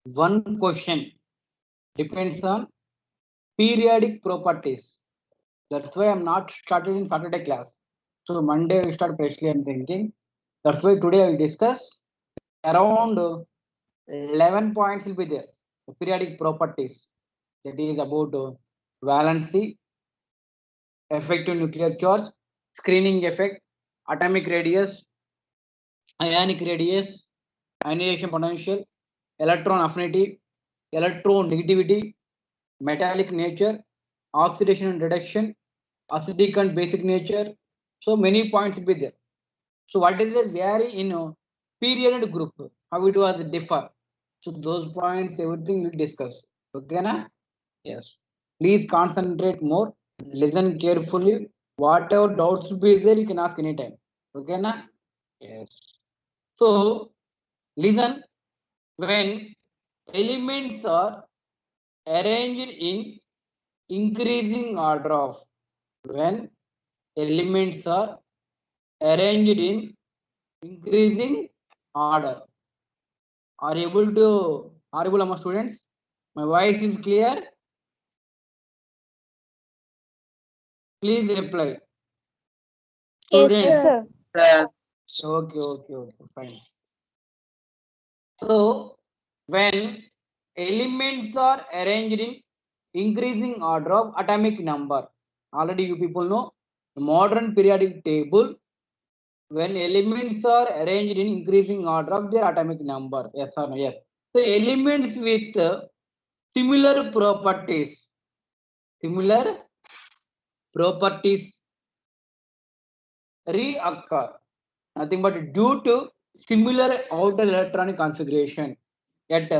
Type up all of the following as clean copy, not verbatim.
one question depends on periodic properties. That's why I'm not started in Saturday class. So Monday we start freshly. I'm thinking. That's why today I will discuss around 11 points will be there. The periodic properties. That is about valency, effective nuclear charge, screening effect, atomic radius, ionic radius, ionization potential, electron affinity, electron negativity, metallic nature, oxidation and reduction, acidic and basic nature. So many points will be there. So what is the vary in period and group? How it was differ? So those points, everything we'll discuss. Okay, na? Yes. Please concentrate more. Listen carefully. Whatever doubts will be there, you can ask anytime. Okay, na? Yes. So listen. When elements are arranged in increasing order of when elements are arranged in increasing order. Are you able to audible among students? My voice is clear. Please reply. Yes, Students. sir. Okay, fine. So when elements are arranged in increasing order of atomic number, already you people know the modern periodic table. When elements are arranged in increasing order of their atomic number, yes or no? Yes. So elements with similar properties, similar properties reoccur. Nothing but due to similar outer electronic configuration at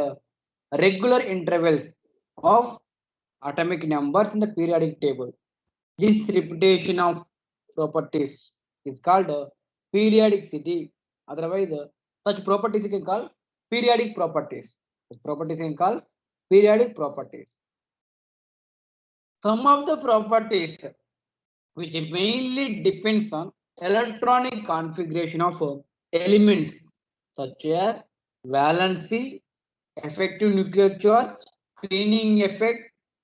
regular intervals of atomic numbers in the periodic table. This repetition of properties is called periodicity. Otherwise, such properties you can call periodic properties. Such properties you can call periodic properties. Some of the properties which mainly depends on electronic configuration of elements such as valency, effective nuclear charge, screening effect,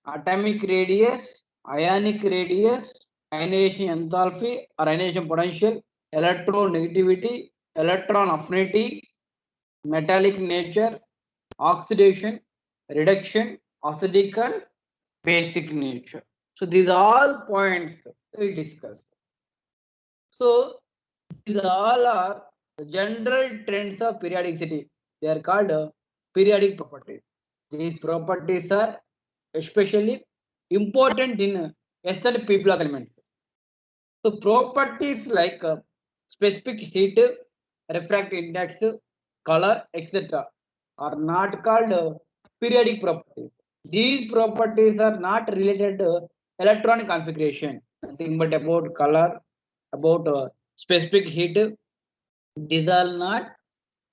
atomic radius, ionic radius, ionization enthalpy or ionization potential, electronegativity, electron affinity, metallic nature, oxidation, reduction, acidic and basic nature. So these all points we discuss. So these all are the general trends of periodicity. They are called periodic properties. These properties are especially important in S and P block elements. So properties like specific heat, refractive index, color, etc. are not called periodic properties. These properties are not related to electronic configuration. Nothing but about color, about specific heat. These are not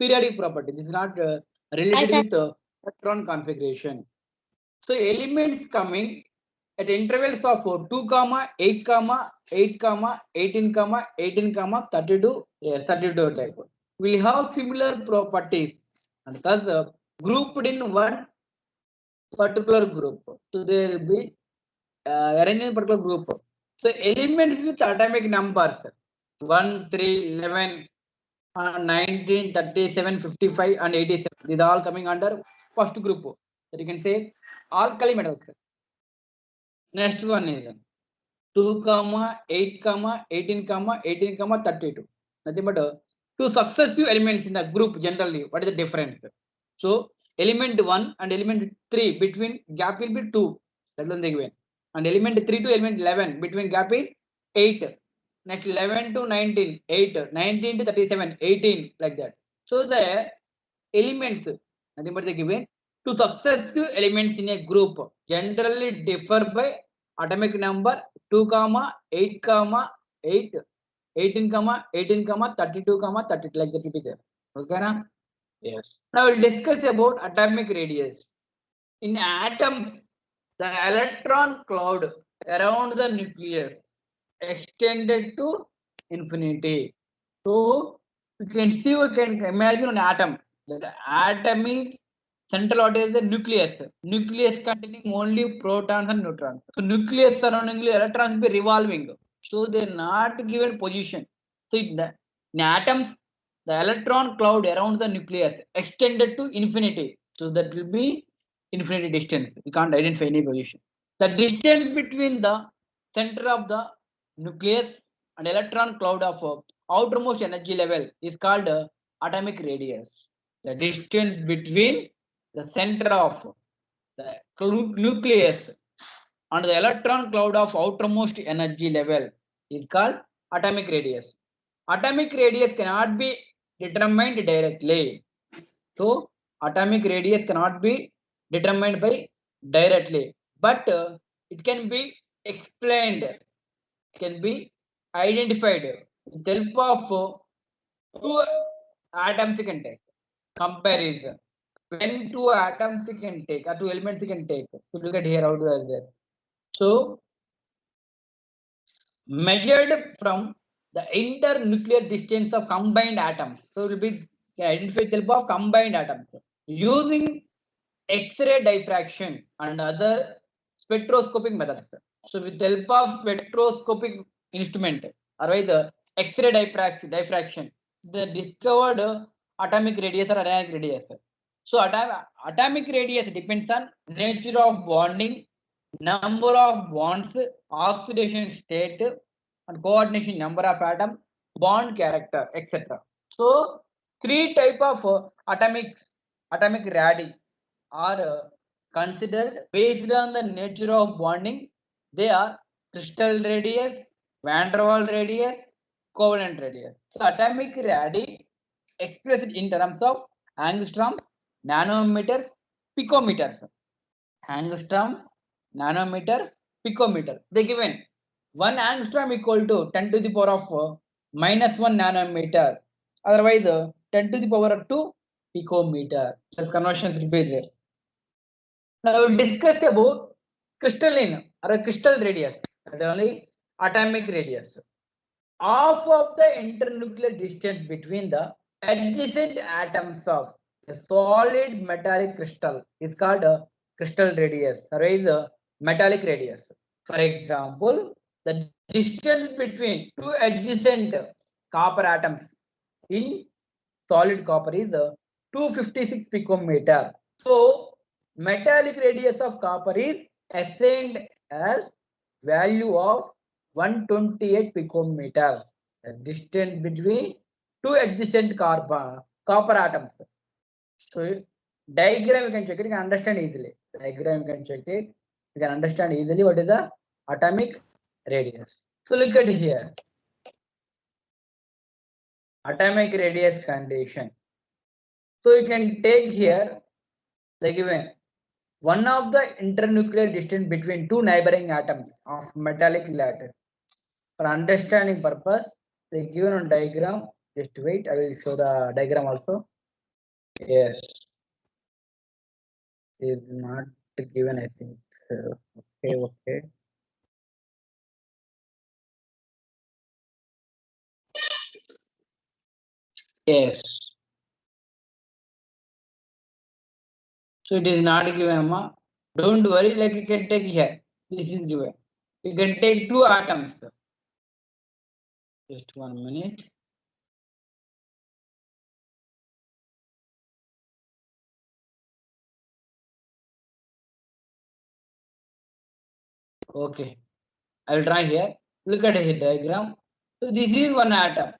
periodic property. This is not related with electron configuration. So elements coming at intervals of 2 comma 8 comma 8 comma 18 comma 18 comma 32 32 type will have similar properties and thus grouped in one particular group. So there will be arranged in particular group. So elements with atomic numbers 1, 3, 11, 19, 37, 55 and 87. These are all coming under first group. So you can say alkali metals. Next one is 2 comma 8 comma 18 comma 18 comma 32. Nothing but two successive elements in the group generally. What is the difference? So element 1 and element 3 between gap will be 2. That's one thing. And element 3 to element 11 between gap is 8. Next 11 to 19, 8. 19 to 37, 18 like that. So the elements, nothing but the given two successive elements in a group generally differ by atomic number 2 comma 8 comma 8 18 comma 18 comma 32 comma 32 like that will be there. Okay na? Yes. Now we'll discuss about atomic radius. In atoms, the electron cloud around the nucleus extended to infinity. So we can see, we can imagine an atom. That atom is Central what is the nucleus? Nucleus containing only protons and neutrons. So nucleus surrounding electrons be revolving. So they are not given position. So in atoms, the electron cloud around the nucleus extended to infinity. So that will be infinity distance. We can't identify any position. The distance between the center of the nucleus and electron cloud of outermost energy level is called atomic radius. The distance between the center of the nucleus and the electron cloud of outermost energy level is called atomic radius. Atomic radius cannot be determined directly. So atomic radius cannot be determined by directly, but it can be explained, can be identified with the help of two atoms you can take comparison. When two atoms you can take or two elements you can take. So look at here how to do that. So measured from the internuclear distance of combined atoms. So it will be identified with the help of combined atoms using X-ray diffraction and other spectroscopic methods. So with the help of spectroscopic instrument, otherwise the X-ray diffraction, they discovered atomic radius or atomic radius. So atomic radius depends on nature of bonding, number of bonds, oxidation state, and coordination number of atom, bond character, etc. So three type of atomic radii are considered based on the nature of bonding. They are crystal radius, van der Waals radius, covalent radius. So atomic radii expressed in terms of angstrom, nanometers, picometers. Angstrom, nanometer, picometer. They given 1 angstrom equal to 10 to the power of -1 nanometer. Otherwise, 10 to the power of 2 picometer. Such conversions will be there. Now we'll discuss about crystalline or a crystal radius, and only atomic radius. Half of the internuclear distance between the adjacent atoms of a solid metallic crystal is called a crystal radius, or is a metallic radius. For example, the distance between two adjacent copper atoms in solid copper is 256 picometer. So metallic radius of copper is assigned as value of 128 picometer. The distance between two adjacent copper atoms. So diagram you can check it, you can understand easily. Diagram you can check it, you can understand easily what is the atomic radius. So look at here. Atomic radius condition. So you can take here the given one of the internuclear distance between two neighboring atoms of metallic lattice. For understanding purpose, they given on diagram. Just wait, I will show the diagram also. Yes, is not given. I think. Okay. Yes. So it is not given, Amma. Don't worry, like you can take here. This is given. You can take two atoms. Just 1 minute. Okay. I will try here. Look at the diagram. So this is one atom.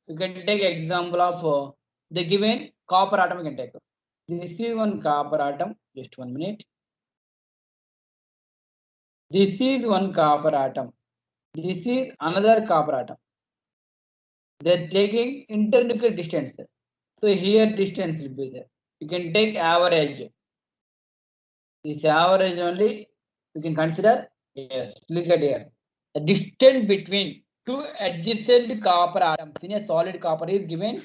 You can take example of the given copper atom. You can take. This is one copper atom. Just 1 minute. This is one copper atom. This is another copper atom. They're taking internuclear distance. So here distance will be there. You can take average. This average only you can consider. Yes, look at here. The distance between two adjacent copper atoms in a solid copper is given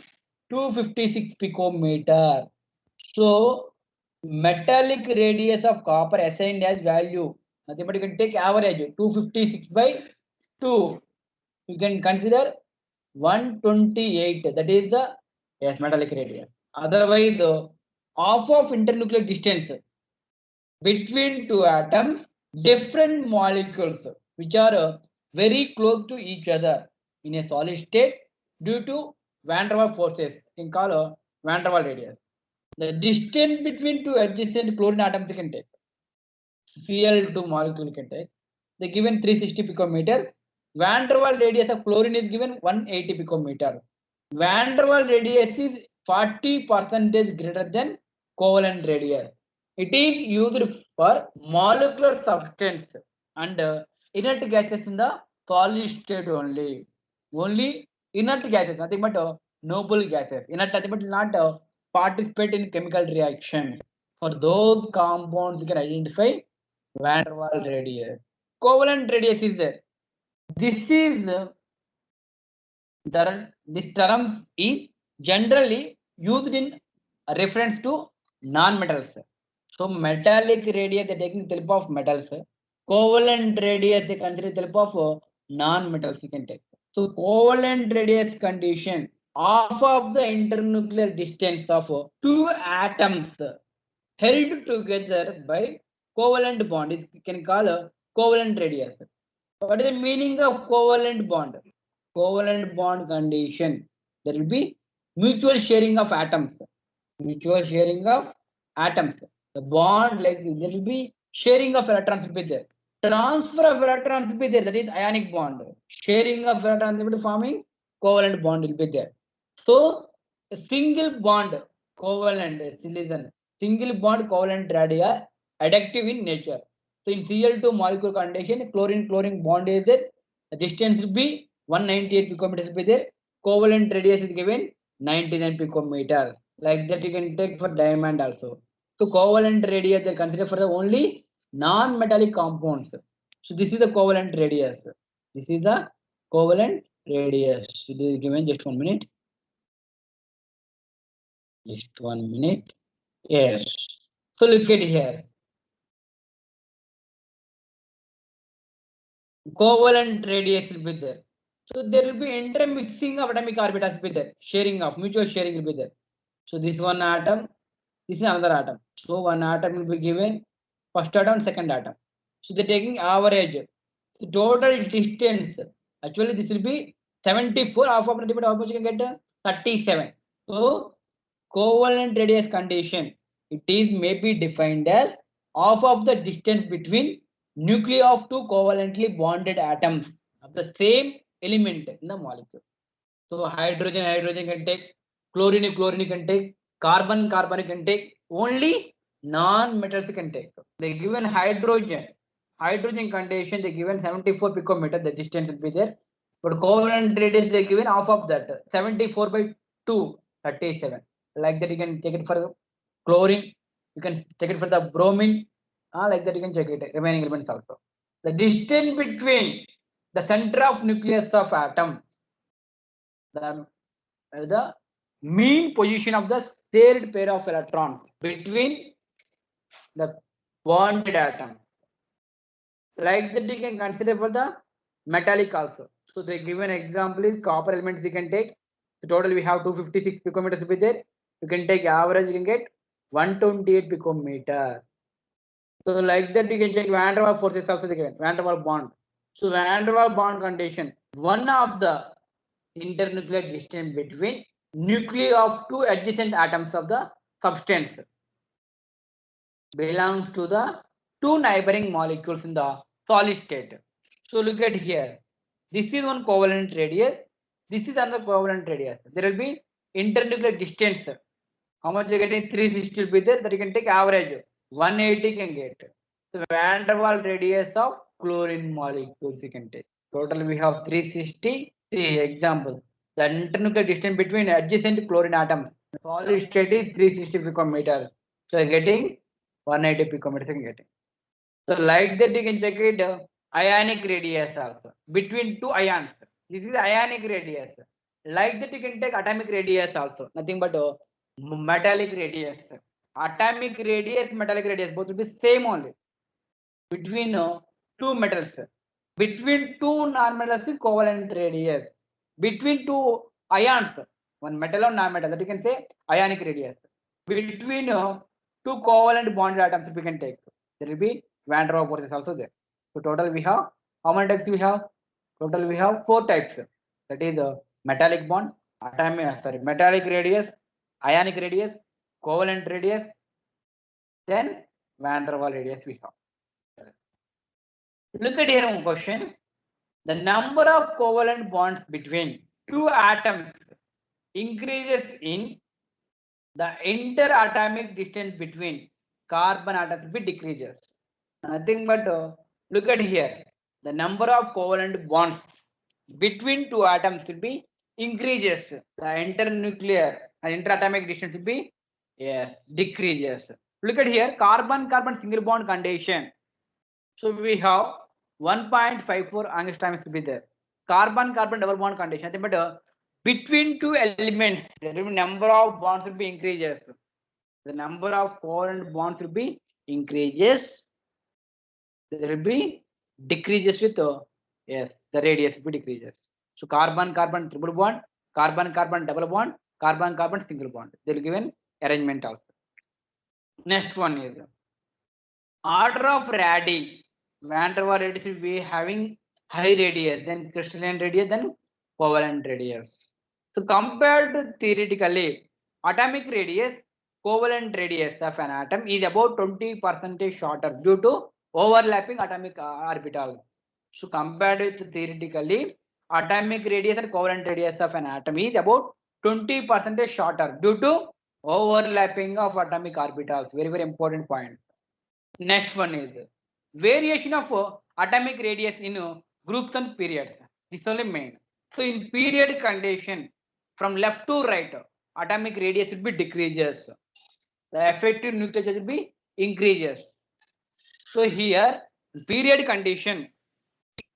256 picometer. So metallic radius of copper assigned as value. Nothing but you can take average 256 by 2. You can consider 128. That is the yes metallic radius. Otherwise, half of internuclear distance between two atoms, different molecules which are very close to each other in a solid state due to van der Waals forces in call van der Waals radius. The distance between two adjacent chlorine atoms you can take. Cl2 molecule can take. They given 360 picometer. Van der Waals radius of chlorine is given 180 picometer. Van der Waals radius is 40% greater than covalent radius. It is used for molecular substance and inert gases in the solid state only. Only inert gases, nothing but noble gases. Inert, nothing but not participate in chemical reaction. For those compounds, you can identify van der Waals radius. Covalent radius is there. This is this term is generally used in reference to non-metals. So metallic radius they taking the help of metals. Covalent radius they consider the help of non-metals you can take. So covalent radius condition half of the internuclear distance of two atoms held together by covalent bond is can call a covalent radius. What is the meaning of covalent bond? Covalent bond condition. There will be mutual sharing of atoms. Mutual sharing of atoms. The bond like there will be sharing of electrons will be there. Transfer of electrons will be there. That is ionic bond. Sharing of electrons will be forming covalent bond will be there. So a single bond covalent listen. Single bond covalent radii are additive in nature. So in Cl2 molecule condition, chlorine bond is there. The distance will be 198 picometers will be there. Covalent radius is given 99 picometers. Like that you can take for diamond also. So covalent radius they consider for the only non-metallic compounds. So this is the covalent radius. This is the covalent radius. It is given just 1 minute. Just 1 minute. Yes. So look at here. Covalent radius will be there. So there will be intermixing of atomic orbitals will be there. Sharing of mutual sharing will be there. So this one atom, this is another atom. So one atom will be given first atom, second atom. So they're taking average. So total distance. Actually, this will be 74. Half of the how much you can get? 37. So covalent radius condition. It is may be defined as half of the distance between nuclei of two covalently bonded atoms of the same element in the molecule. So hydrogen can take, chlorine can take, carbon can take, only non-metals can take. They given hydrogen condition they given 74 picometer, the distance will be there. But covalent radius they given half of that, 74 by 2, 37. Like that you can take it for chlorine, you can take it for the bromine, like that you can check it, remaining elements also. The distance between the center of nucleus of atom, the mean position of the shared pair of electrons between the bonded atom. Like that, you can consider for the metallic also. So they give an example is copper elements you can take. So total we have 256 picometers will be there. You can take average, you can get 128 picometer. So like that, you can check van der Waals forces also given van der Waals bond. So van der Waals bond condition, one of the internuclear distance between nuclei of two adjacent atoms of the substance belongs to the two neighboring molecules in the solid state. So look at here. This is one covalent radius. This is another covalent radius. There will be internuclear distance. How much you getting? 360 will be there. That you can take average. 180 can get. So van der Waals radius of chlorine molecules you can take. Total we have 360. See example. The internuclear distance between adjacent chlorine atoms. Solid state is 360 picometers. So you're getting 180 picometers you can get. So like that you can check it ionic radius also. Between two ions. This is ionic radius. Like that you can take atomic radius also. Nothing but metallic radius. Atomic radius, metallic radius, both will be same only. Between two metals. Between two non-metals is covalent radius. Between two ions, one metal or non-metal, that you can say ionic radius. between two covalent bonded atoms we can take. There will be van der Waals force is also there. So total we have, how many types we have? Total we have 4 types. That is metallic bond, metallic radius, ionic radius, covalent radius, then van der Waals radius we have. Look at here one question. The number of covalent bonds between two atoms increases in the interatomic distance between carbon atoms will be decreases. Nothing but look at here. The number of covalent bonds between two atoms will be increases. The interatomic distance will be, yes, decreases. Look at here, carbon-carbon single bond condition. So we have 1.54 angstroms will be there. Carbon-carbon double bond condition. Nothing but between two elements, the number of bonds will be increases. The number of covalent bonds will be increases. There will be decreases with yes, the radius will be decreases. So carbon carbon triple bond, carbon carbon double bond, carbon carbon single bond. They will give an arrangement also. Next one is order of radii. Van der Waals radius will be having high radius, then crystalline radius, then covalent radius. So compared to theoretically, atomic radius, covalent radius of an atom is about 20% shorter due to overlapping atomic orbital. So compared with theoretically, atomic radius and covalent radius of an atom is about 20% shorter due to overlapping of atomic orbitals. Very, very important point. Next one is variation of atomic radius in groups and periods. This is only main. So in period condition, from left to right, atomic radius will be decreases. The effective nuclear charge will be increases. So here, period condition,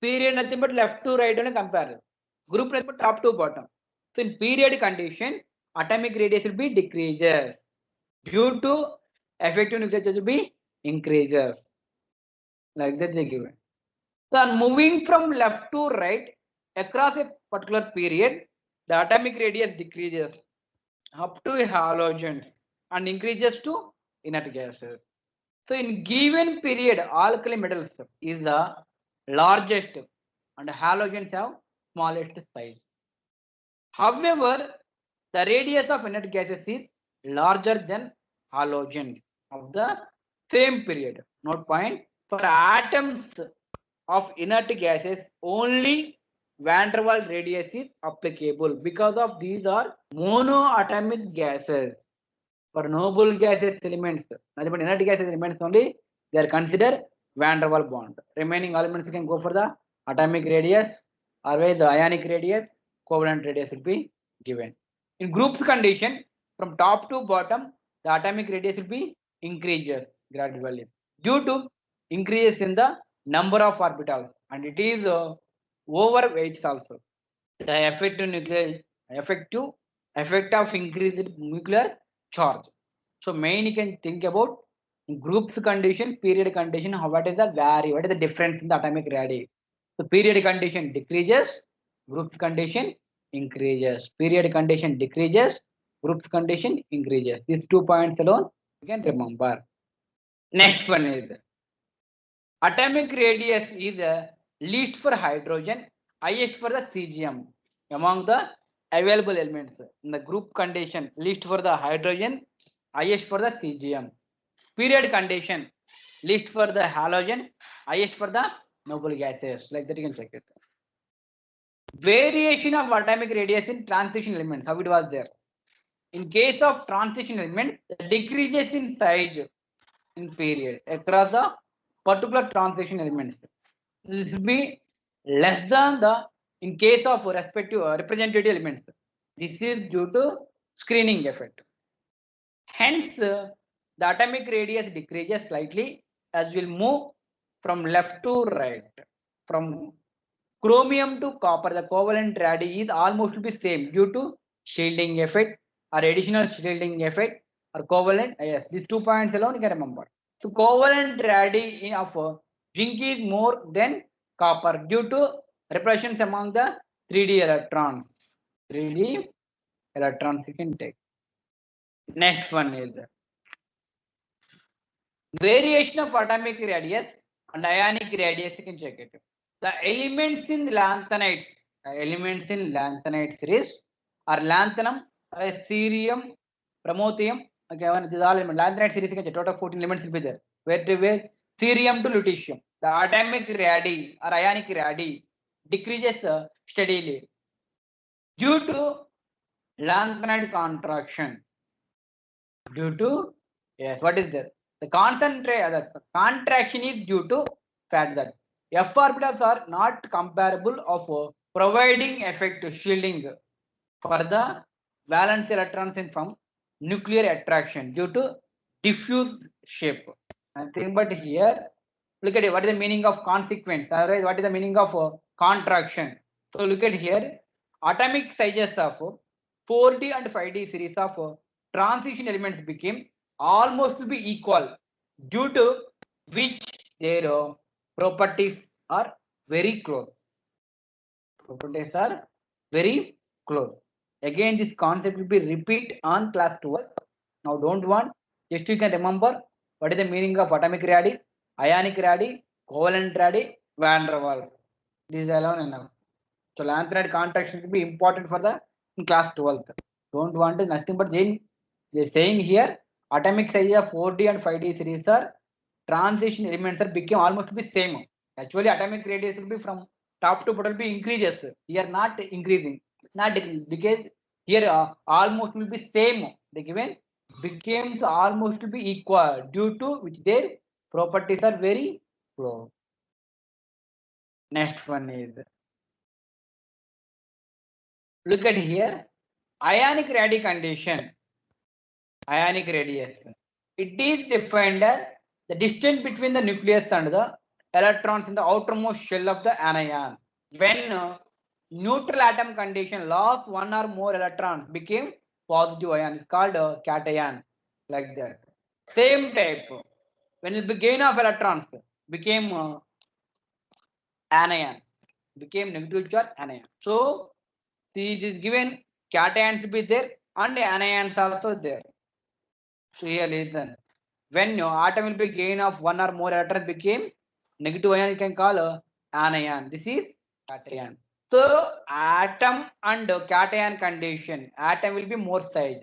period nothing but left to right only compare. Group nothing but top to bottom. So in period condition, atomic radius will be decreases. Due to effective nuclear charge will be increases. Like that they give it. So moving from left to right across a particular period, the atomic radius decreases up to halogens and increases to inert gases. So in given period, alkali metals is the largest and halogens have smallest size. However, the radius of inert gases is larger than halogen of the same period. Note point, for atoms of inert gases, only van der Waals radius is applicable because of these are monoatomic gases. For noble gases elements, nothing but inert gases elements only, they are considered van der Waals bond. Remaining elements can go for the atomic radius, or the ionic radius, covalent radius will be given. In groups condition, from top to bottom, the atomic radius will be increases gradually due to increases in the number of orbitals, and it is overweights also. The effect of increased nuclear charge. So main you can think about groups condition, period condition, what is the difference in the atomic radii. So period condition decreases, groups condition increases, period condition decreases, groups condition increases. These 2 points alone you can remember. Next one is atomic radius is least for hydrogen, highest for the cesium among the available elements. In the group condition, least for the hydrogen, highest for the cesium. Period condition, least for the halogen, highest for the noble gases. Like that you can check it. Variation of atomic radius in transition elements, how it was there. In case of transition element, the decreases in size in period across the particular transition elements. This will be less than the in case of respective representative elements. This is due to screening effect. Hence, the atomic radius decreases slightly as we'll move from left to right. From chromium to copper, the covalent radii is almost to be same due to shielding effect or additional shielding effect or covalent. Yes, these 2 points alone you can remember. So covalent radii of zinc is more than copper due to repulsions among the 3D electrons. 3D electrons you can take. Next one is variation of atomic radius and ionic radius. You can check it. The elements in lanthanides, series are lanthanum, cerium, promethium. Okay, one these all elements. Lanthanide series you can check. Total 14 elements will be there. Where to where? Cerium to lutetium. The atomic radii or ionic radii decreases steadily due to lanthanide contraction. Due to, yes, what is that? The contraction is due to fact that f orbitals are not comparable of providing effective shielding for the valence electrons in from nuclear attraction due to diffuse shape. Nothing but here, look at it. What is the meaning of consequence? Otherwise, what is the meaning of contraction? So look at here, atomic sizes of 4D and 5D series of transition elements became almost to be equal, due to which their properties are very close. Properties are very close. Again, this concept will be repeat on class 12. Now don't want, just you can remember what is the meaning of atomic radii, ionic radii, covalent radii, van der Waals. This is alone enough. So lanthanide contraction will be important for the in class 12th. Don't want to nothing but they're saying here atomic size of 4D and 5D series are transition elements are became almost be same. Actually, atomic radius will be from top to bottom be increases. Here not increasing, not decreasing, because here almost will be same. The given becomes almost to be equal due to which their properties are very close. Next one is, look at here, ionic radii condition. Ionic radius. It is defined as the distance between the nucleus and the electrons in the outermost shell of the anion. When neutral atom condition lost one or more electrons became positive ion. It's called cation, like that. Same type. When it gain of electrons became anion, became negative charge anion. So it is given cations will be there and anions also there. So here listen. When atom will be gain of one or more electrons became negative ion, you can call anion. This is cation. So atom and cation condition, atom will be more size.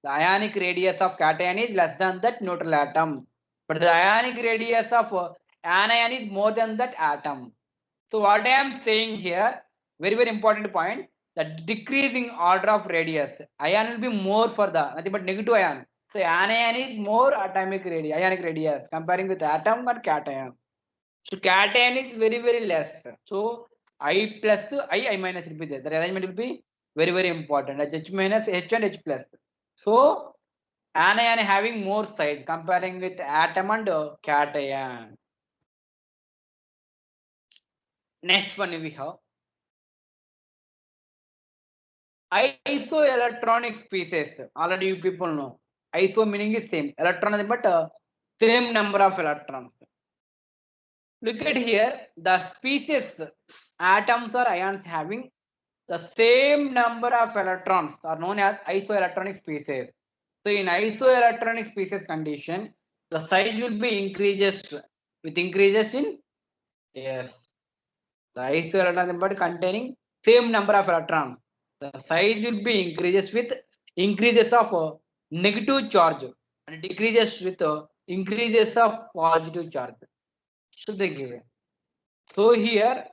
The ionic radius of cation is less than that neutral atom, but the ionic radius of anion is more than that atom. So what I am saying here, very important point, that decreasing order of radius, ion will be more for the nothing but negative ion. So anion is more atomic radius, ionic radius comparing with atom and cation. So cation is very less. So I plus I minus will be there. The arrangement will be very important. H minus H and H plus. So anion having more size comparing with atom and cation. Next one we have isoelectronic species. Already you people know. Iso meaning is same. Electron but same number of electrons. Look at here. The species atoms or ions having the same number of electrons are known as isoelectronic species. So in isoelectronic species condition, the size will be increases with increases in, yes, the isoelectron but containing same number of electrons. The size will be increases with increases of negative charge and decreases with increases of positive charge. So they give it. So here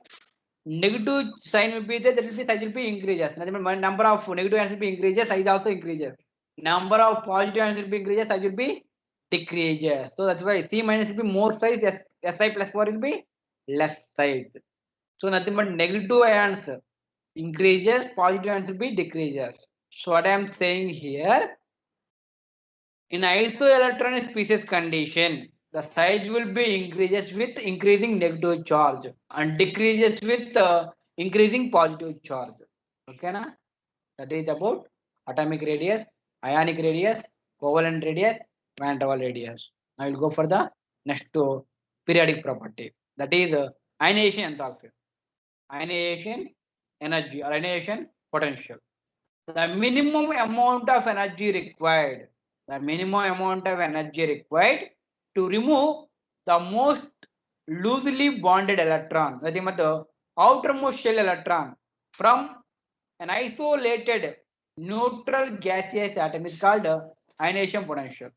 negative sign will be there, that will be size will be increases. Number of negative ions will be increases, size also increases. Number of positive ions will be increases, size will be decreases. So that's why C minus will be more size, Si plus 4 will be less size. So nothing but negative ions increases, positive ions will be decreases. So what I am saying here, in isoelectronic species condition, the size will be increases with increasing negative charge and decreases with increasing positive charge. Okay, na? That is about atomic radius, ionic radius, covalent radius, van der Waals radius. I will go for the next periodic property. That is ionization enthalpy, ionization energy or ionization potential. The minimum amount of energy required the minimum amount of energy required to remove the most loosely bonded electron, that is the outermost shell electron, from an isolated neutral gaseous atom is called ionization potential.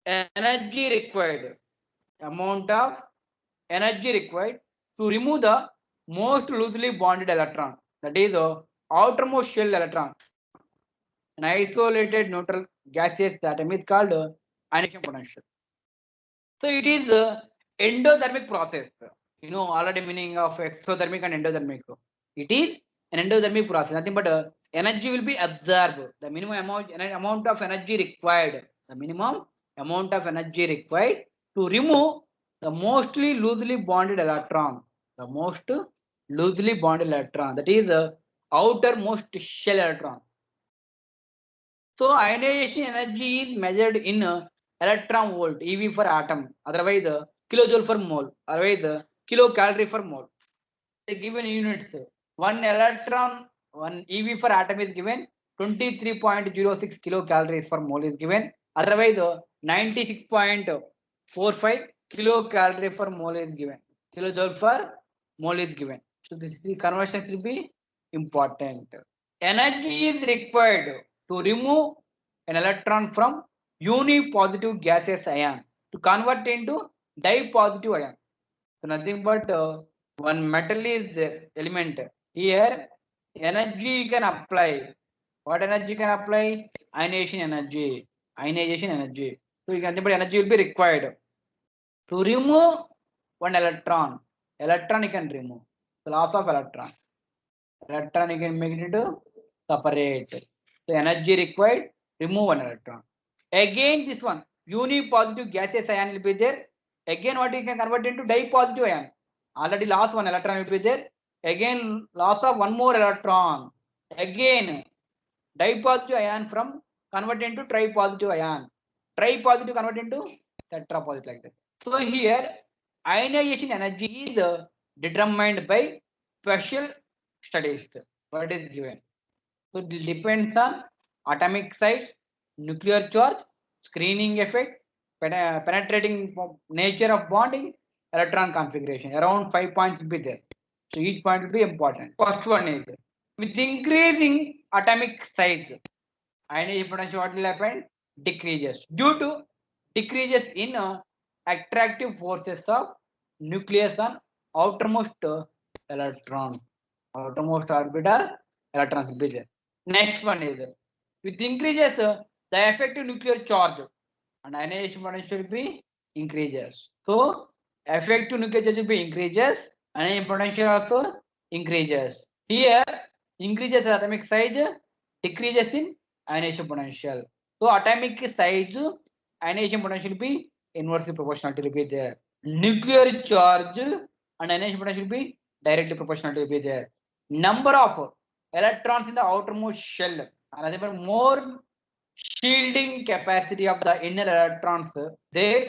Energy required, amount of energy required to remove the most loosely bonded electron, that is the outermost shell electron, an isolated neutral gaseous atom is called ionization potential. So it is endothermic process. You know already meaning of exothermic and endothermic. It is an endothermic process. Nothing but energy will be absorbed. The minimum amount of energy required. The minimum amount of energy required to remove the mostly loosely bonded electron. The most loosely bonded electron. That is the outermost shell electron. So ionization energy is measured in electron volt, EV for atom, otherwise kilojoule per mole, otherwise kilocalorie per mole. The given units, one electron, one EV for atom is given 23.06 kilocalories per mole is given, otherwise 96.45 kilocalorie per mole is given, kilojoule per mole is given. So this is the conversion will be important. Energy is required to remove an electron from unipositive gaseous ion to convert into dipositive ion. So nothing but one metal is the element. Here energy you can apply. What energy you can apply? Ionization energy. Ionization energy. So you can think about energy will be required to remove one electron. Electron you can remove. The loss of electron. Electron you can make it into separate. The energy required, remove one electron. Again this one, unipositive gaseous ion will be there. Again what you can convert into dipositive ion. Already lost one electron will be there. Again loss of one more electron. Again dipositive ion from convert into tripositive ion. Tripositive convert into tetrapositive like that. So here ionization energy is determined by special studies. What is given? So it depends on atomic size, nuclear charge, screening effect, penetrating nature of bonding, electron configuration. Around 5 points will be there. So each point will be important. First one is with increasing atomic size, ionization potential what will happen? Decreases due to decreases in attractive forces of nucleus on outermost electron, outermost orbital electrons will be there. Next one is with increases the effective nuclear charge and ionization potential will be increases. So effective nuclear charge will be increases, ionization potential also increases. Here increases in atomic size, decreases in ionization potential. So atomic size, ionization potential will be inversely proportional to be there. Nuclear charge and ionization potential will be directly proportional to be there. Number of electrons in the outermost shell, and more shielding capacity of the inner electrons, their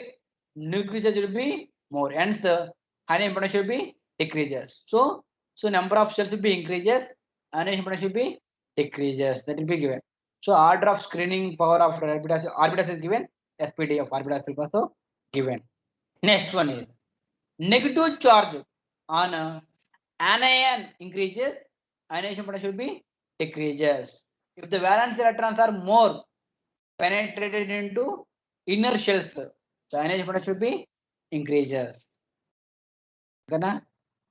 nuclear charge will be more, hence ionization potential will be decreases. So number of shells will be increases, ionization potential will be decreases. That will be given. So order of screening power of orbitals is given. SPD of orbitals is also given. Next one is negative charge on anion increases, ionization potential will be decreases. If the valence electrons are more penetrated into inner shells, the ionization potential will be increases. Okay,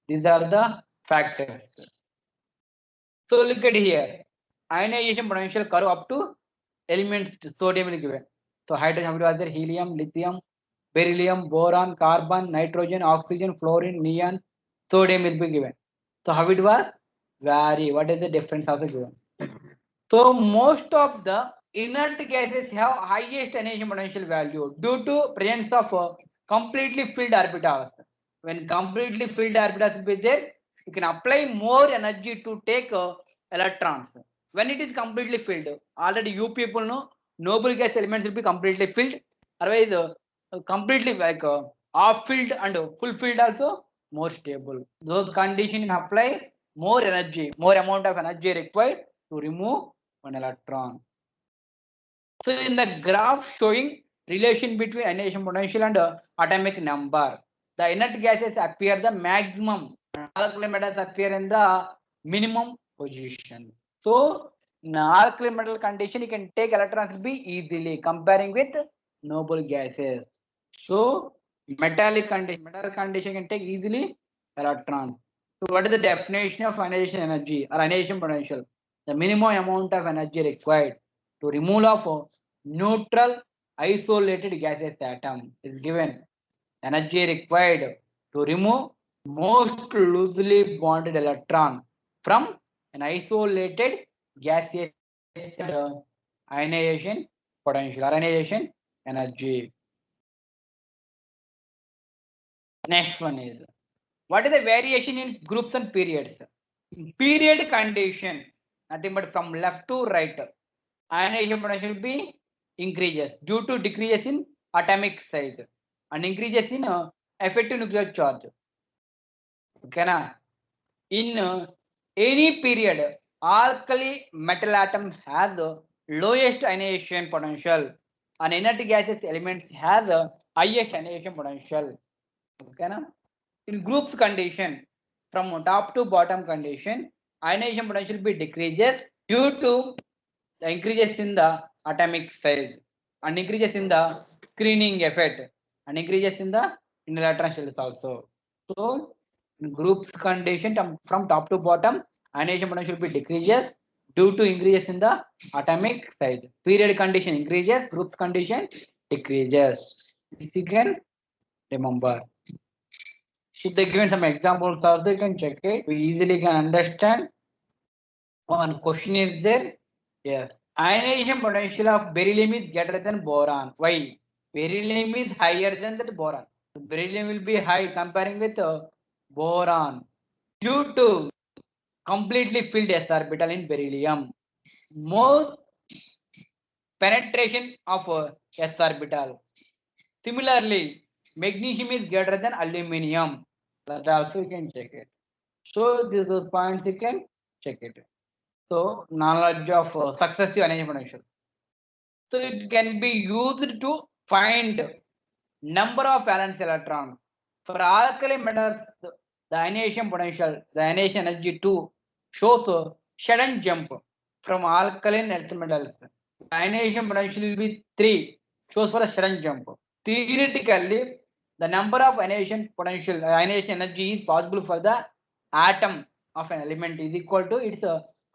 these are the factors. So look at here. Ionization potential curve up to elements sodium is given. So hydrogen was there, helium, lithium, beryllium, boron, carbon, nitrogen, oxygen, fluorine, neon, sodium will be given. So how it was? Vary. What is the difference of the given? So most of the inert gases have highest ionization potential value due to presence of completely filled orbitals. When completely filled orbitals will be there, you can apply more energy to take electrons. When it is completely filled, already you people know noble gas elements will be completely filled. Otherwise, completely like half filled and full filled also more stable. Those conditions apply more energy, more amount of energy required to remove one electron. So in the graph showing relation between ionization potential and atomic number, the inert gases appear the maximum, alkali metals appear in the minimum position. So in alkali metal condition, you can take electrons will be easily comparing with noble gases. So metallic condition can take easily electron. So what is the definition of ionization energy or ionization potential? The minimum amount of energy required to remove of neutral isolated gaseous atom is given. Energy required to remove most loosely bonded electron from an isolated gaseous ionization potential or ionization energy. Next one is, what is the variation in groups and periods? Period condition, nothing but from left to right, ionization potential will be increases due to decreases in atomic size and increases in effective nuclear charge. Okay, na? In any period, alkali metal atom has the lowest ionization potential and inert gaseous elements has the highest ionization potential. Okay, na? In groups condition, from top to bottom condition, ionization potential will be decreases due to the increases in the atomic size and increases in the screening effect and increases in the electron shells also. So in groups condition from top to bottom, ionization potential will be decreases due to increases in the atomic size. Period condition increases, group condition decreases. This you can remember. If they given some examples also, you can check it. We easily can understand. One question is there. Yes. Ionization potential of beryllium is greater than boron. Why? Beryllium is higher than that boron. So beryllium will be high comparing with boron due to completely filled s orbital in beryllium. More penetration of s orbital. Similarly, magnesium is greater than aluminium. That also you can check it. So these those points you can check it. So knowledge of successive ionization potential. So it can be used to find number of valence electrons. For alkali metals, the ionization potential, the ionization energy 2 shows a sudden jump from alkaline earth metals. The ionization potential will be 3, shows for a sudden jump. Theoretically, the number of ionization potential, ionization energy is possible for the atom of an element is equal to its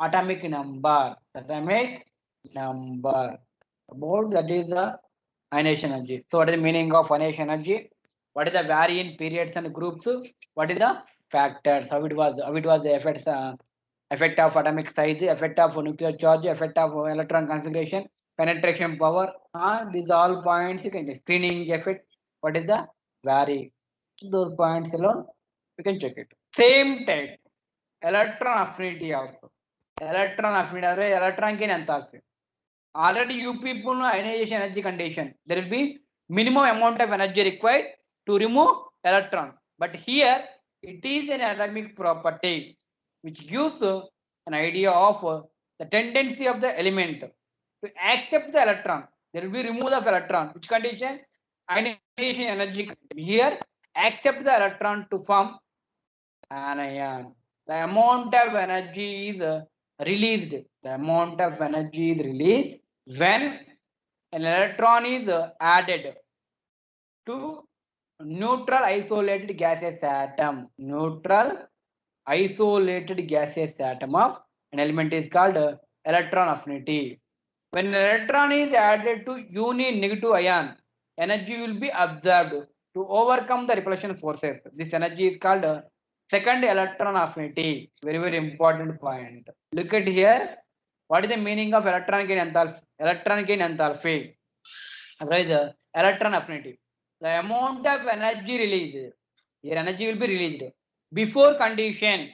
atomic number. Atomic number. About that is the ionization energy. So what is the meaning of ionization energy? What is the varying periods and groups? What is the factors? How it was the effects, effect of atomic size, effect of nuclear charge, effect of electron configuration, penetration power. These all points you can screening effect. What is the vary? Those points alone you can check it. Same type. Electron affinity also. Electron affinity, electron gain enthalpy. Already you people know ionization energy condition. There will be minimum amount of energy required to remove electron. But here it is an atomic property which gives an idea of the tendency of the element to accept the electron. There will be removal of electron. Which condition? Ionization energy. Here accept the electron to form anion. The amount of energy is released. The amount of energy is released when an electron is added to neutral isolated gaseous atom. Neutral isolated gaseous atom of an element is called electron affinity. When an electron is added to negative ion, energy will be absorbed to overcome the repulsion forces. This energy is called second electron affinity. Very, very important point. Look at here. What is the meaning of electron gain enthalpy? Electron gain enthalpy. Right, the electron affinity. The amount of energy released. Here energy will be released. Before condition,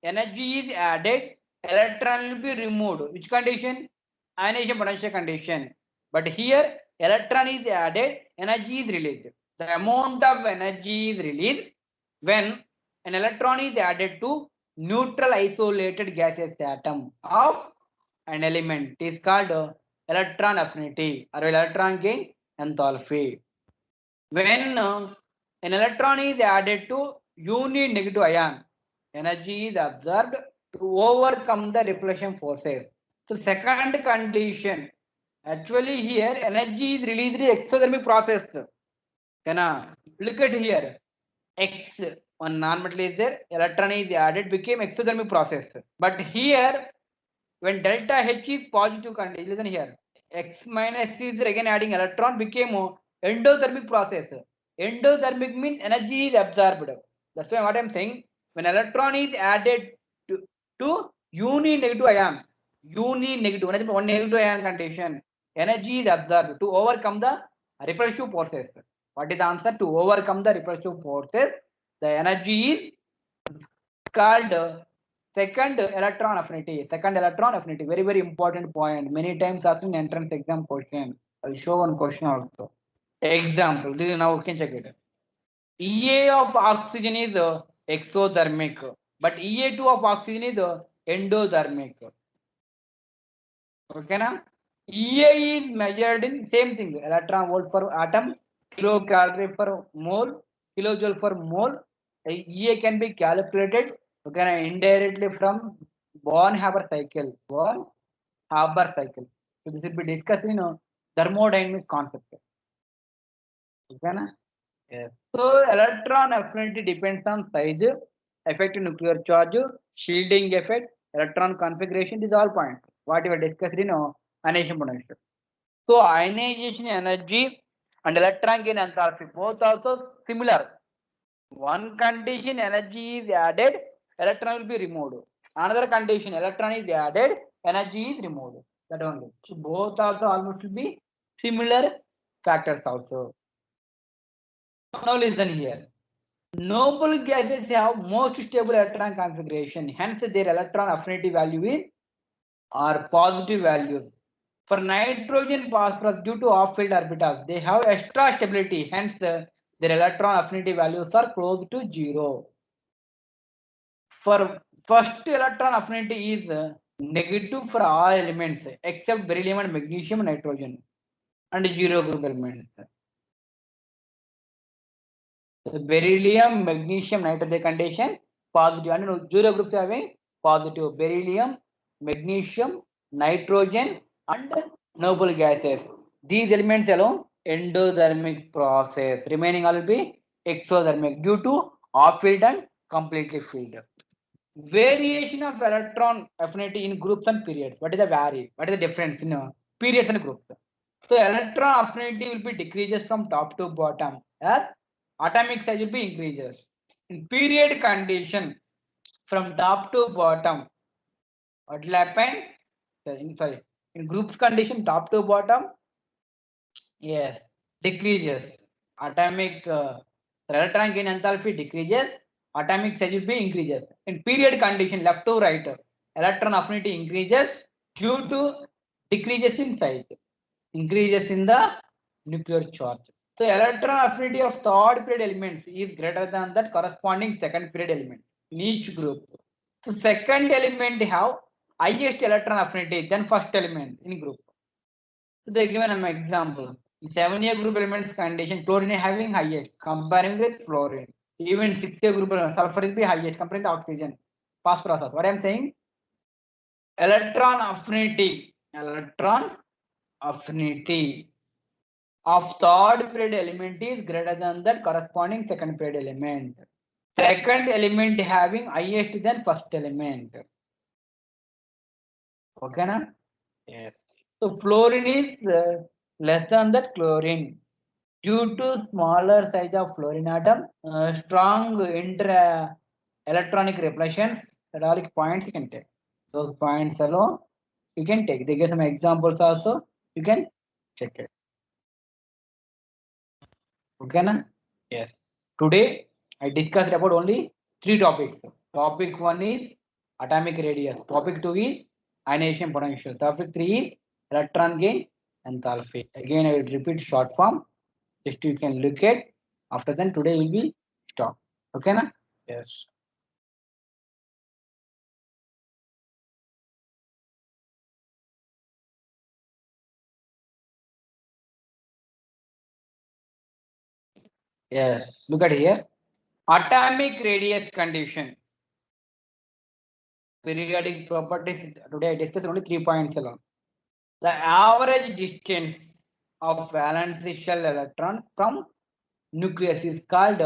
energy is added, electron will be removed. Which condition? Ionization potential condition. But here electron is added, energy is released. The amount of energy is released when an electron is added to neutral isolated gaseous atom of an element is called electron affinity or electron gain enthalpy. When an electron is added to unit negative ion, energy is absorbed to overcome the repulsion forces. So second condition, actually here energy is released in exothermic process. Can look at here, X one non-metal is there, electron is added, became exothermic process. But here when delta H is positive condition, listen here, X minus is again adding electron became endothermic process. Endothermic means energy is absorbed. That's why what I'm saying, when electron is added to uni negative ion, one negative ion condition, energy is absorbed to overcome the repulsive forces. What is the answer? To overcome the repulsive forces, the energy is called second electron affinity. Second electron affinity, very very important point. Many times asked in entrance exam question. I'll show one question also. Example. This is now you can check it. EA of oxygen is exothermic, but EA2 of oxygen is endothermic. Okay na? EA is measured in same thing. Electron volt per atom, kilocalorie per mole, kilojoule per mole. EA can be calculated indirectly from Born-Haber cycle. Born-Haber cycle. So this will be discussed in thermodynamic concept. Okay na? Yes. So electron affinity depends on size, effective nuclear charge, shielding effect, electron configuration. These all points. What we discussed in ionization potential. So ionization energy and electron gain enthalpy both also similar. One condition energy is added, electron will be removed. Another condition electron is added, energy is removed. That only. So both also almost will be similar factors also. Now listen here. Noble gases have most stable electron configuration, hence their electron affinity value is are positive values. For nitrogen, phosphorus, due to off-field orbitals, they have extra stability, hence their electron affinity values are close to 0. For first electron affinity is negative for all elements except beryllium and magnesium, nitrogen, and 0 group elements. The beryllium, magnesium, nitrogen condition positive, and 0 groups having positive. Beryllium, magnesium, nitrogen, and noble gases. These elements alone endothermic process. Remaining all will be exothermic due to off-field and completely filled. Variation of electron affinity in groups and periods. What is the vary? What is the difference in periods and groups? So electron affinity will be decreases from top to bottom, as atomic size will be increases. In period condition, from top to bottom, what will happen? In groups condition, top to bottom, yes, decreases. Atomic electron gain enthalpy decreases, atomic size will be increases. In period condition, left to right, electron affinity increases due to decreases in size, increases in the nuclear charge. So electron affinity of third period elements is greater than that corresponding second period element in each group. So second element have highest electron affinity than first element in group. So they given an example. In 7A group elements condition, chlorine having highest comparing with fluorine. Even 6A group element, sulfur is the highest comparing the oxygen. Phosphorus. What I am saying? Electron affinity of third period element is greater than that corresponding second period element. Second element having highest than first element. Okay na? Yes. So fluorine is less than that chlorine. Due to smaller size of fluorine atom, strong inter electronic repulsions, hydraulic points you can take. Those points alone you can take. They give some examples also. You can check it. Okay na? Yes. Today I discussed about only 3 topics. Topic 1 is atomic radius. Topic 2 is ionization potential. Topic 3 is electron gain enthalpy. Again I will repeat short form. Just you can look at. After then today will be stop. Okay na? Yes. Yes. Look at here. Atomic radius condition. Periodic properties. Today I discussed only 3 points alone. The average distance of valence shell electron from nucleus is called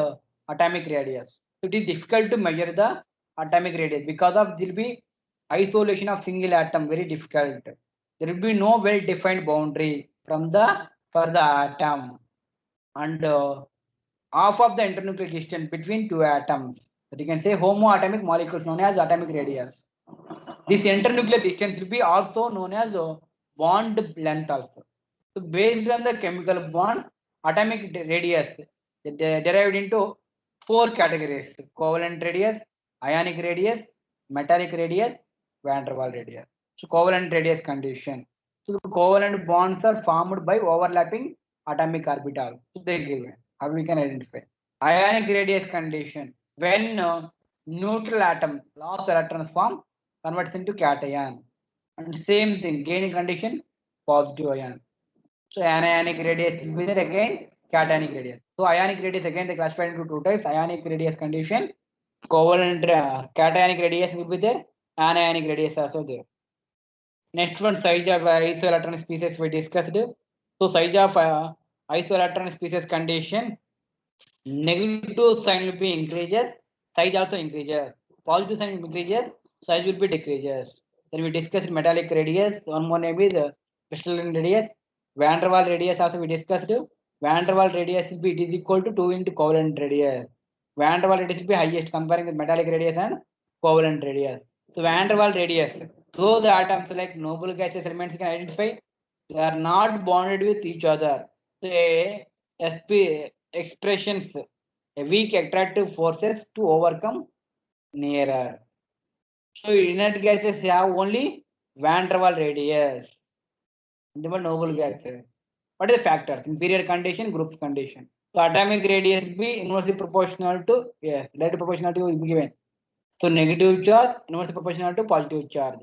atomic radius. It is difficult to measure the atomic radius because of there will be isolation of single atom, very difficult. There will be no well-defined boundary from the for the atom, and half of the internuclear distance between two atoms. That you can say homoatomic molecules known as atomic radius. This internuclear distance will be also known as bond length also. So based on the chemical bonds, atomic radius derived into four categories: covalent radius, ionic radius, metallic radius, van der Waals radius. So covalent radius condition. So the covalent bonds are formed by overlapping atomic orbitals. So they give it. How we can identify. Ionic radius condition. When neutral atom lost electrons form converts into cation. And same thing, gaining condition, positive ion. So anionic radius will be there again, cationic radius. So ionic radius again they classified into two types: ionic radius condition, covalent cationic radius will be there, anionic radius also there. Next one, size of isoelectron species we discussed. So size of isoelectron species condition, negative sign will be increases, size also increases. Positive sign increases, size will be decreases. Then we discussed metallic radius. One more name is crystalline radius. Van der Waals radius also we discussed. Van der Waals radius will be, it is equal to 2 into covalent radius. Van der Waals radius will be highest comparing with metallic radius and covalent radius. So Van der Waals radius. So the atoms like noble gaseous elements can identify, they are not bonded with each other. So expressions, a weak attractive forces to overcome nearer. So inert gases have only van der Waals radius. They were noble gases. What is the factors? In period condition, groups condition. So atomic radius will be inversely proportional to, yes, directly proportional to will be given. So negative charge inversely proportional to positive charge.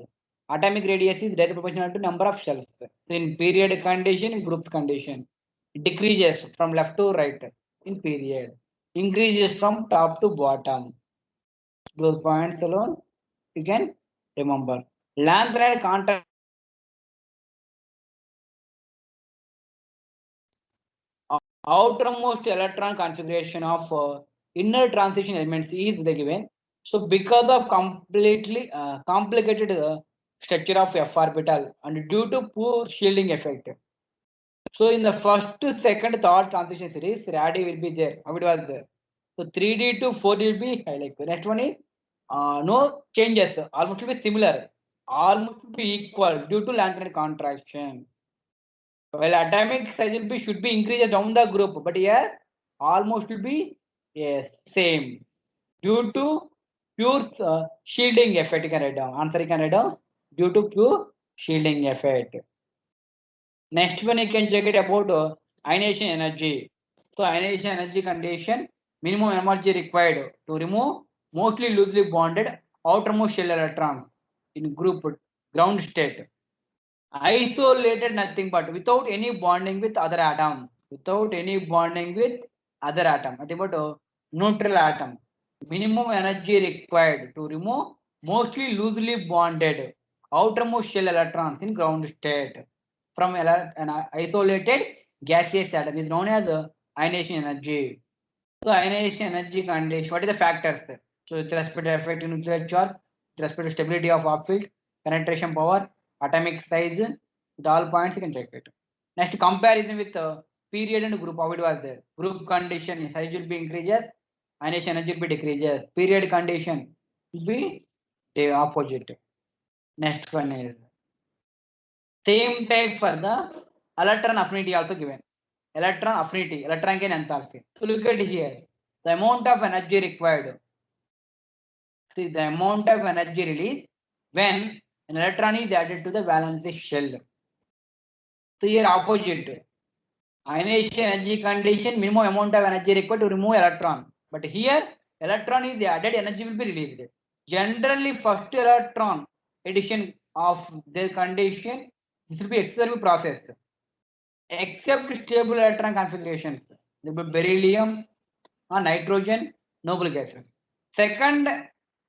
Atomic radius is directly proportional to number of shells. So in period condition, groups condition, it decreases from left to right in period, increases from top to bottom. Those points alone you can remember. Lanthanide contrast outermost electron configuration of inner transition elements is the given. So because of completely complicated structure of f orbital and due to poor shielding effect. So in the first, second, third transition series, radii will be there. How it was there. So 3D to 4D will be like next one is no changes. Almost will be similar. Almost will be equal due to lanthanide contraction. Well, atomic size will be should be increased down the group, but here almost will be, yes, same due to pure shielding effect. You can write down. Answer you can write down due to pure shielding effect. Next one you can check it about ionization energy. So ionization energy condition, minimum energy required to remove mostly loosely bonded outermost shell electrons in group ground state. Isolated nothing but without any bonding with other atom. Without any bonding with other atom. Nothing but neutral atom. Minimum energy required to remove mostly loosely bonded outermost shell electrons in ground state from an isolated gaseous atom is known as ionization energy. So ionization energy condition, what is the factors? So with respect to effective nuclear charge, with respect to stability of optic field, penetration power, atomic size, with all points you can check it. Next comparison with period and group, how it was there. Group condition, size will be increases, ionization energy will be decreases. Period condition will be the opposite. Next one is same type for the electron affinity also given. Electron affinity, electron gain enthalpy. So look at here, the amount of energy required. See the amount of energy released when an electron is added to the valence shell. So here opposite. Ionization energy condition, minimum amount of energy required to remove electron. But here electron is added, energy will be released. Generally first electron addition of their condition, this will be exothermic process. Except stable electron configurations. There will be beryllium, nitrogen, noble gases. Second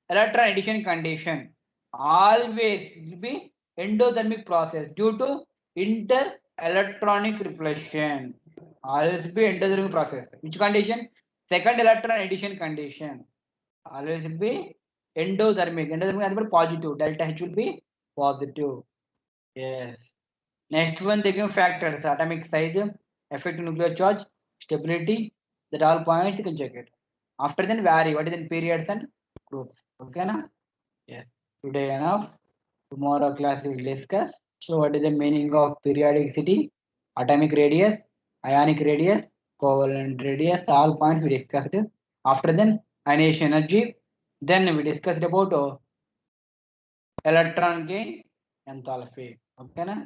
electron addition condition always will be endothermic process due to inter-electronic repulsion. Always be endothermic process. Which condition? Second electron addition condition. Always will be endothermic. Endothermic will be positive. Delta H will be positive. Yes. Next one, they give factors: atomic size, effective nuclear charge, stability. That all points you can check it. After then vary. What is in periods and groups? Okay, na? Yes. Today enough. Tomorrow class we will discuss. So what is the meaning of periodicity, atomic radius, ionic radius, covalent radius? All points we discussed. After then ionization energy. Then we discussed about electron gain, enthalpy. Okay, na?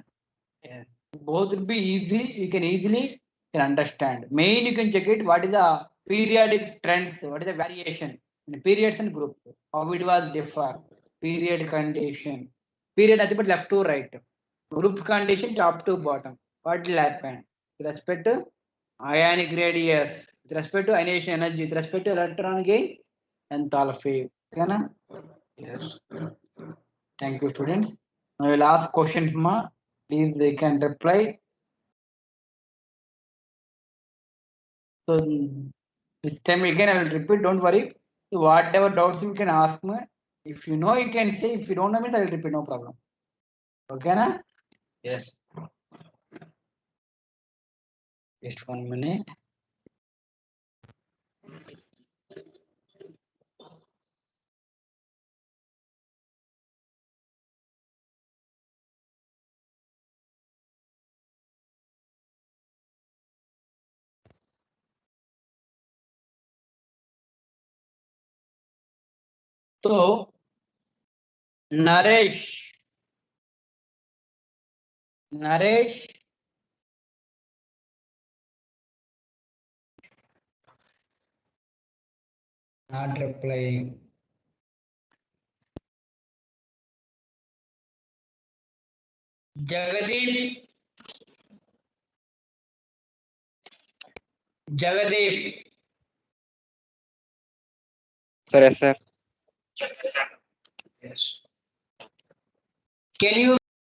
Yes. Both will be easy. You can easily can understand. Main you can check it. What is the periodic trends? What is the variation in periods and groups? How it was differ? Period condition. Period at but left to right. Group condition top to bottom. What will happen with respect to ionic radius? With respect to ionization energy? With respect to electron gain, enthalpy. Okay, na? Yes. Thank you, students. I will ask questions, ma. Please, they can reply. So this time again, I will repeat. Don't worry. So whatever doubts you can ask me. If you know, you can say. If you don't know, means I will repeat. No problem. Okay, na? Yes. Just 1 minute. So Naresh, Naresh, not replying. Jagadeep, Jagadeep. Sir, yes, sir. Yes. Can you